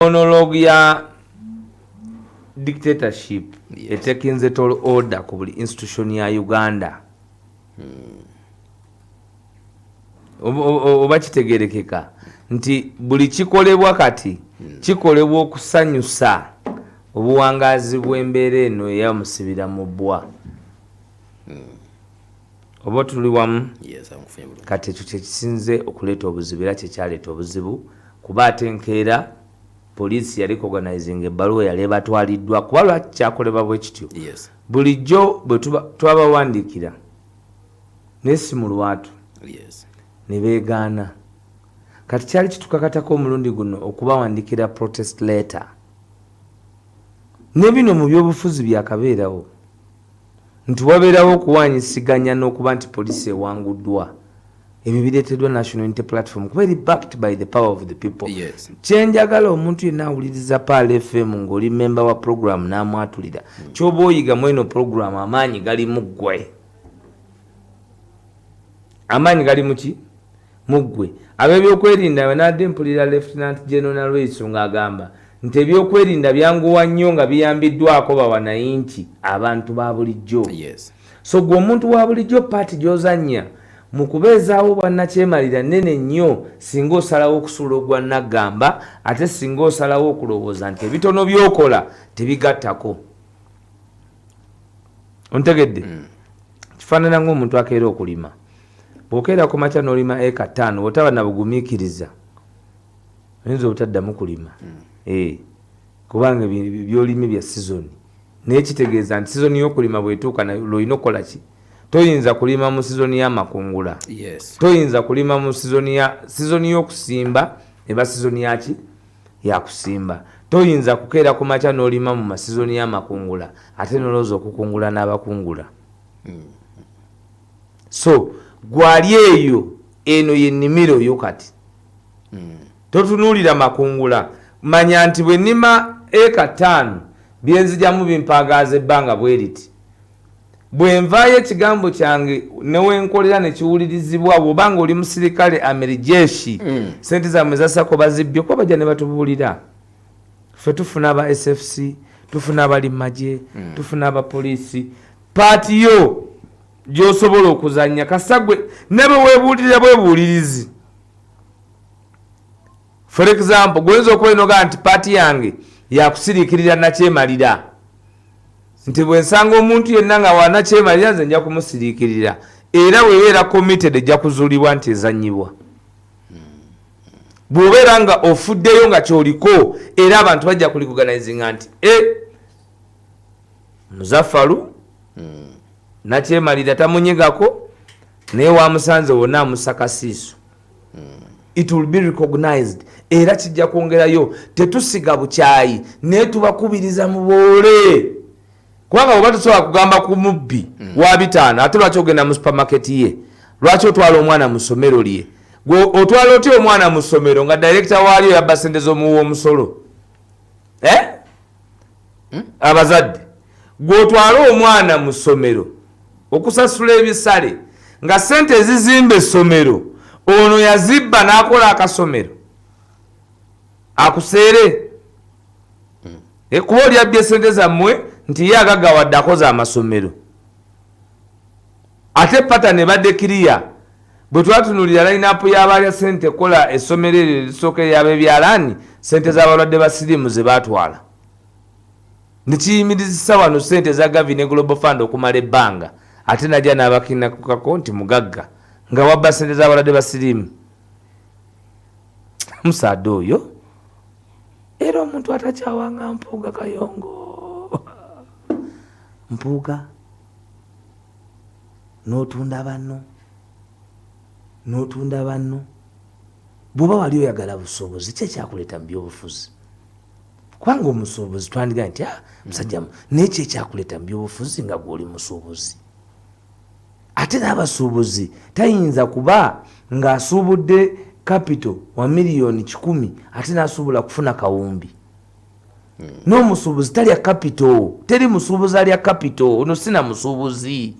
monologue ya dictatorship etekinze tall order ku buli institution ya Uganda oba kitegerekeka nti buli kikolebwa kati kikolebwa okusanyusa obuwangazi bw'embeera eno eyamusibira mu bbwa oba tuli wamu kati ekyo kyekisinze okuleeta obuzibu era kyekyaleeta obuzibu kuba ate nkeera poliisi yali organizing ebbaluwa yali batwaliddwa kuba lwaki kyakolebwa bwe kityo bulijjo bwe twabawandiikira nesi mu lwatu ne beegaana kati kyali kitukakatako omulundi guno okubawandiikira protest letter ne bino mu byobufuzi byakabeerawo nti wabeerawo okuwanyisiganya n'okuba nti poliisi ewanguddwa ebyo bireeteddwa National Unity Platform kuba eri backed by the power of the people. Kyenjagala omuntu yenna awuliriza Paal FM ng'oli member wa program n'amwatulira ky'oba oyiga mu eno program amaanyi gali mu ggwe. Amaanyi gali mu ki? Mu ggwe. Ab'ebyokwerinda banadde mpulira Lieutenant General Lweyiso ng'agamba nti ebyokwerinda byanguwa nnyo nga biyambiddwako bawanayinti abantu ba bulijjo. So gwe omuntu wa bulijjo paati gy'ozannya mu kubeezaawo bwannakyemalira nnene nnyo singa osalawo okusuula ogwa Naggamba ate singa osalawo okulowooza nti ebitono by'okola tebigattako. Ontegedde? Kifaanana ng'omuntu akeera okulima. Bw'okeera ku makya n'olima eka 5 otaba na bugumiikiriza oyinza obutaddamu kulima. Kubanga byolime bya sizoni naye kitegeeza nti sizoni y'okulima bw'etuuka lw'olina okukola ki? Toyinza kulima mu sizoni y'amakungula. Toyinza kulima mu sizoni y'okusimba eba sizoni yaki? Ya kusimba. Toyinza kukeera ku makya n'olima mu masizoni y'amakungula ate nolowooza okukungula n'abakungula. So gwali eyo eno y'ennimiro yo kati. Totunuulira makungula. Manya nti bwe nnima eka 5 byenzijjamu bimpaagaaza ebbanga bwe riti. Bwe nvaayo ekigambo kyange newenkolera ne kiwulirizibwa bw'obanga oli musirikale amerijeshi sente zammwe zasako bazibbye kuba bajja ne batubuulira. Ffe tufuna aba SFC, tufuna abali magye, tufuna abapoliisi. Paati yo gy'osobola okuzannya kasagwe ne bwe weebuulirira bwebuulirizi. For example, gwenza okwenoga nti paati yange yakusiriikirira nakyemalira. Nti bwe nsanga omuntu yenna nga wanakyemalira nze nja kumusiriikirira era webeera committed ejja kuzuulibwa nti ezannyibwa. Bw'obeera nga ofuddeyo nga kyoliko era abantu bajja kulikuganizinga nti Muzaffaru nakyemalira tamunyigako naye wamusanze wonna amusakasiiso. It will be recognized era kijja kwongerayo tetusiga bukyayi naye tubakubiriza mu boole. Kubanga oba tusobola kugamba ku mubbi wa 5 ate lwaki ogenda mu supermarket ye? Lwaki otwala omwana mu ssomero lye? Gwe otwala otya omwana mu ssomero nga director waalyo yabba ssente z'omuwa omusolo? Abazadde gwe otwala omwana mu ssomero okusasula ebisale nga ssente ezizimba essomero ono yazibba n'akola akasomero akuseere kuba olyabbye ssente zammwe nti ye agaggawadde akoze amasomero ate pata ne badde kiriya bwe twatunuulira line-up y'abalya ssente kola essomero eryo lisooka ery'abebyalaani ssente z'abalwadde ba siriimu ze baatwala nekiyimirizisa wano ssente za Gavi ne Global Fund okumala ebbanga ate najja n'abakinakukako nti mugagga nga wabba ssente z'abalwadde ba siriimu. Musaade oyo era omuntu atakyawanga Mpuuga Kayongo. Mpuuga n'otunda banno bw'oba wali oyagala busobozi kyekyakuleeta mu byobufuzi kubanga omusuubuzi twandiga nti musajja naye kyekyakuleeta mu byobufuzi nga gw'oli musuubuzi ate n'abasuubuzi tayinza kuba ng'asuubudde capital wa miliyoni 10 ate n'asuubula kufuna kawumbi. N'omusuubuzi talya capital, teri musuubuzi alya capital, ono sina musuubuzi.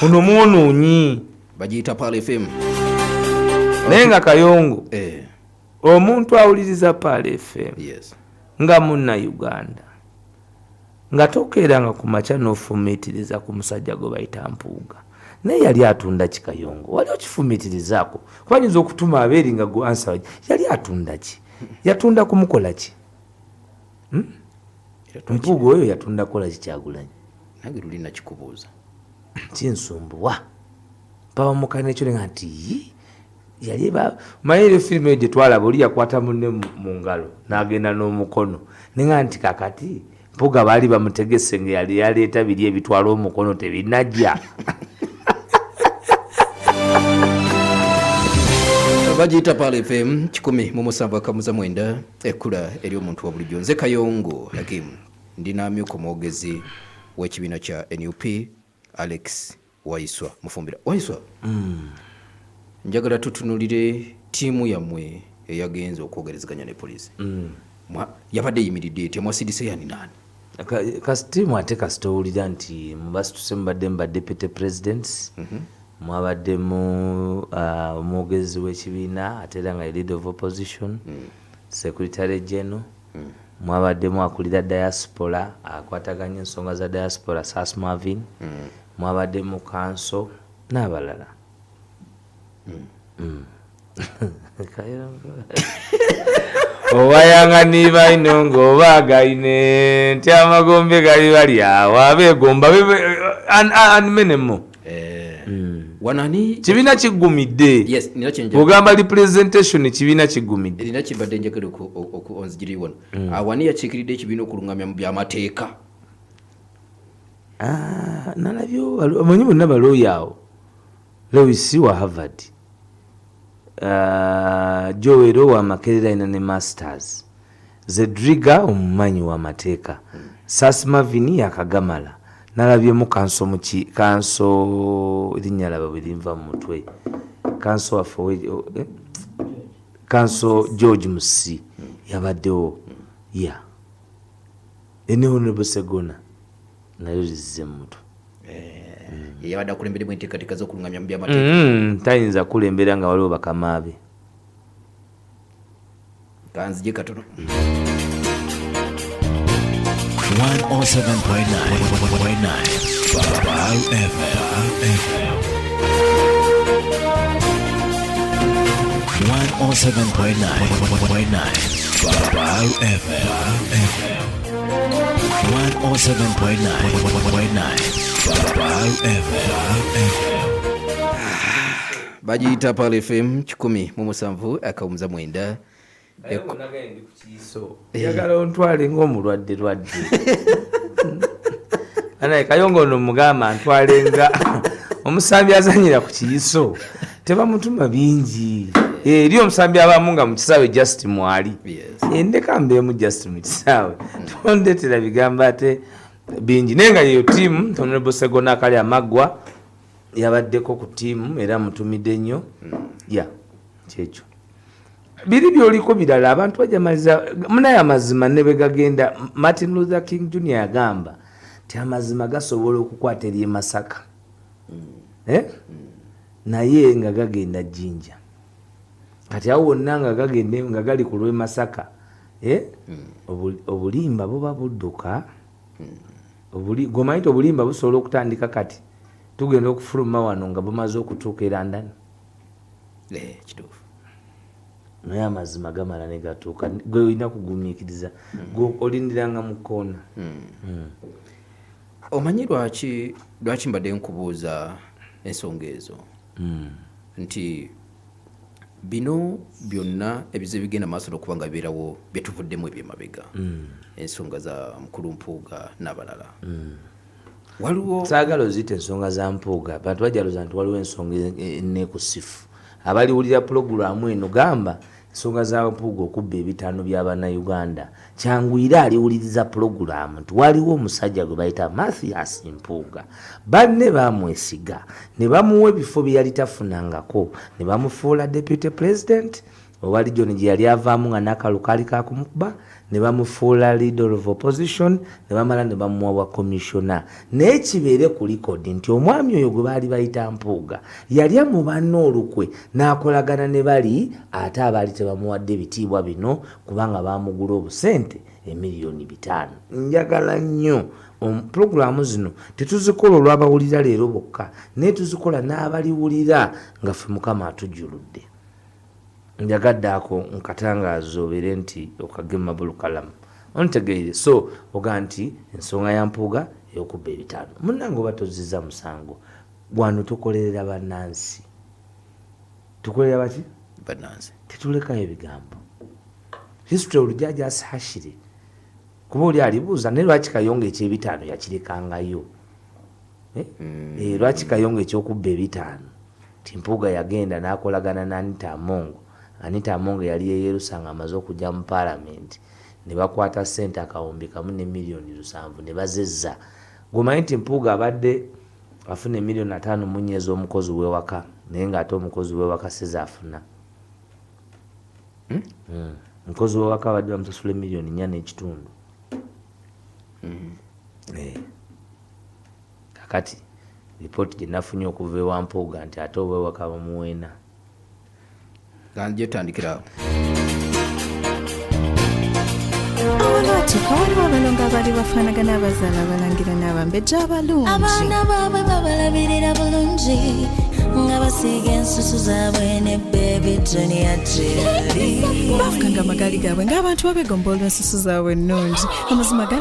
Ono mwonoonyi. Bagiyita Paal FM. Naye nga Kayongo omuntu awuliriza Paal FM nga munna Uganda nga tokeeranga ku makya n'ofumiitiriza ku musajja gwe bayita Mpuuga naye yali atunda ki Kayongo wali okifumiitirizaako kubanyinza okutuma abeeri nga gu ansa yali atunda ki yatunda kumukola ki Mpuuga oyo yatunda kola ki Kyagulanyi nange luli nakikubuuza kinsumbuwa mpaba mukane ekyo nga nti yali mayire firimu eyo gye twalaba oli yakwata munne mu ngalo n'agenda n'omukono nenga nti kakati Mpuuga baali bamutegese nga yali yaleeta biri ebitwala omukono tebinajja bagiyita Paal FM 107.9 ekkula eri omuntu wa bulijjo nze Kayongo Hakim ndina amyuka omwogezi w'ekibiina kya NUP Alex Waiswa Mufumbira Waiswa njagala tutunulire ttiimu yammwe eyagenze okwogerezeganya ne poliisi yabadde yimiridde etya mwasidise yani nani kasitiimu ate kasitowulira nti mubasituse mubadde mu deputy presidents mwabaddemu omwogezi w'ekibiina ate era nga leader of opposition secretary general mwabaddemu akulira diaspora akwataganya ensonga za diaspora Sas Marvin mwabaddemu kanso n'abalala owayanga niba ino ng'obaagaine nti amagombe gali bali awo abeegomba animenemo wanani kibiina kiggumidde ogamba representation kibiina kiggumidde erina kibadde njagala onzigiri wano awani yakiikiridde ekibiina okulungamya mu byamateeka nalabyo omanyi bonna balooya awo Lewis wa Harvard Joel wa Makerere alina ne masters Zedriga omumanyi w'amateeka Sas Marvin yakagamala nalabyemu kanso erinnya laba bwe linva mu mutwe kanso waffe kanso George Musi yabaddewo ene Honorable Segona nayo lizize mu mutwe yabadde akulembera enteekateeka z'okulungamya mu byamateeka tayinza kulembera nga waliwo bakama be kanzije katono 107.9 bagiyita Paal FM 107.9 yagala ontwale ng'omulwadde anaye Kayongo ono mugamba ntwalenga omusambi azanyira ku kiyiso tebamutuma bingi eri omusambi abamu nga mu kisaawe just mwali ndeka mbeemu just mu kisaawe tondetera bigamba ate bingi naye nga yeyo ttiimu Honorable Segona akali amaggwa yabaddeko ku ttiimu era mutumidde nnyo kyekyo biri byoliko birala abantu bajamaliza munaye amazima ne begagenda Martin Luther King Jr. yagamba ti amazima gasobola okukwata eri Masaka naye nga gagenda Jinja kati awo wonna nga gagende nga gali ku lw'e Masaka obulimba buba budduka gomanyi obulimba busobola okutandika kati tugenda okufuluma wano nga bumaze okutuuka e London kituufu naye amazima gamala ne gatuuka gwe olina kugumiikiriza gwe olindiranga mu kkoona omanyi lwaki mbadde nkubuuza ensonga ezo nti bino byonna ebize bigenda maaso n'okuba nga bibeerawo byetuvuddemu ebyemabega ensonga za mukulu Mpuuga n'abalala waliwo saagala oziyita ensonga za Mpuuga abantu bajaloza nti waliwo ensonga enekusifu abaliwulira pulogulaamu eno gamba ensonga za Mpuuga okubba ebitaano by'Abannayuganda kyanguyira aliwuliriza pulogulaamu nti waliwo omusajja gwe bayita Mathias Mpuuga banne bamwesiga ne bamuwa ebifo bye yali tafunangako ne bamufuula deputy president owali John gye yali avaamu nga n'akalulu kaali kakumukuba ne bamufuula leader of opposition ne bamala ne bamuwa wa commissioner. Naye kibeere ku likodi nti omwami oyo gwe baali bayita Mpuuga yalya mu banne olukwe n'akolagana ne bali ate abaali tebamuwadde ebitiibwa bino kubanga baamugula obusente $5,000,000. Njagala nnyo pulogulaamu zino tetuzikola olw'abawulira leero bokka naye tuzikola n'abaliwulira nga ffe Mukama atujjuludde. Njagadde ako nkatangaaza obeere nti okagema bulukalamu ontegeere. So oga nti ensonga ya Mpuuga ey'okubba ebitaano munnange oba tozizza musango wano tukolerera bannansi. Tukolerera baki? Bannansi. Tetulekayo ebigambo. History olujaja asahashire kuba oli alibuuza naye lwaki Kayongo eky'ebitaano yakirekangayo? Lwaki Kayongo eky'okubba ebitaano ti Mpuuga yagenda n'akolagana na Anita Amongo. Anita Amongo yali yeerusa nga amaze okujja mu Parliament ne bakwata ssente $1,700,000 ne bazezza. Gwomanyi nti Mpuuga abadde afuna $5,000,000 mu nnyezi omukozi w'ewaka naye ng'ate omukozi w'ewaka seze afuna. Omukozi w'ewaka abadde bamusasula $4,400,000. Kakati ripooti gye nafunye okuva ewa Mpuuga nti ate obwewaka bamuweena. Ganje tandikira. Olwatuuka waliwo abalongo abaali bafaanagana abazaala abalangira n'abambejja abalungi. Abaana baabwe babalabirira bulungi nga basiiga ensusu zaabwe ne beebi Johnny ya Jerry. Baafukanga amagaali gaabwe ng'abantu abeegomba olw'ensusu zaabwe ennungi. Amazima gaali